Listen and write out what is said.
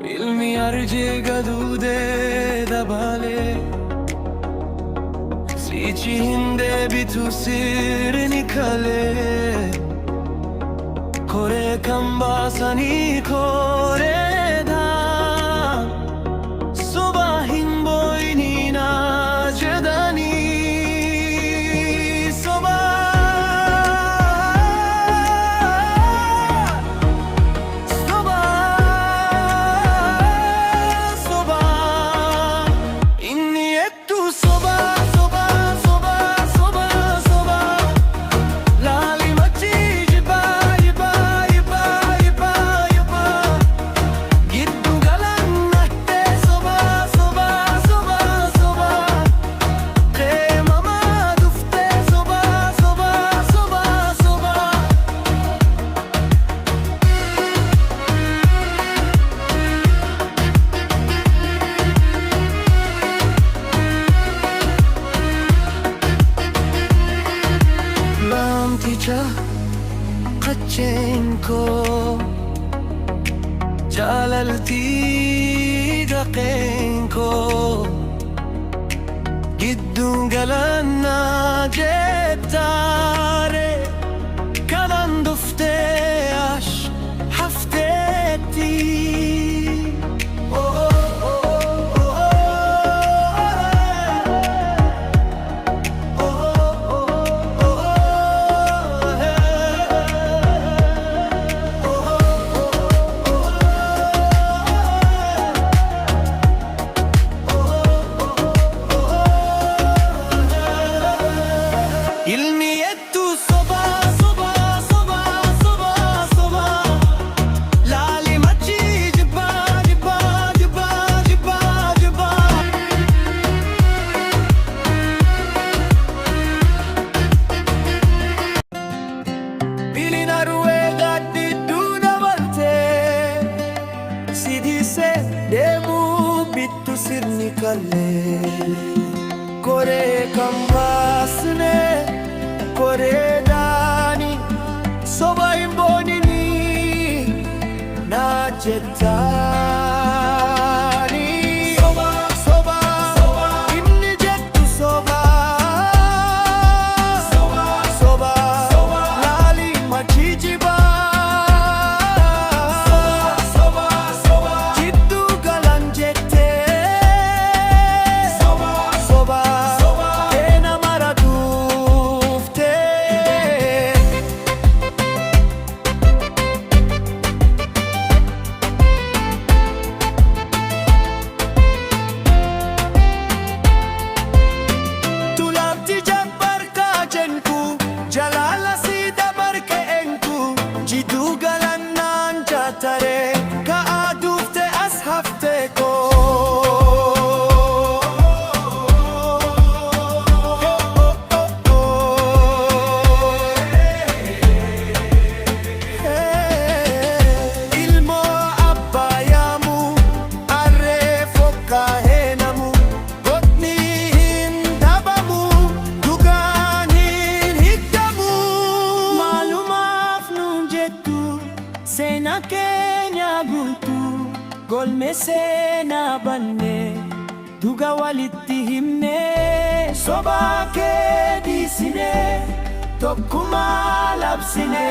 ilmi arjee gaduudee dabalee sichi hindee bitu sirni kalee koree kan baasanii koreedhaan sobaa hin boynina jedhanii Qacheenko jaalaltii dhaqeenko gidduun galaanaa jettaare kanan dhuftee ash hafteetti. Sirni kalee koree kan baasne koreedhaani soba hin boonini na jettaani. Soba inni jettu soba laali machijiba. Seenaa keenya guutuu golme seenaa banne dhuga walitti himne soba kee dhiisine tokkummaa labsine.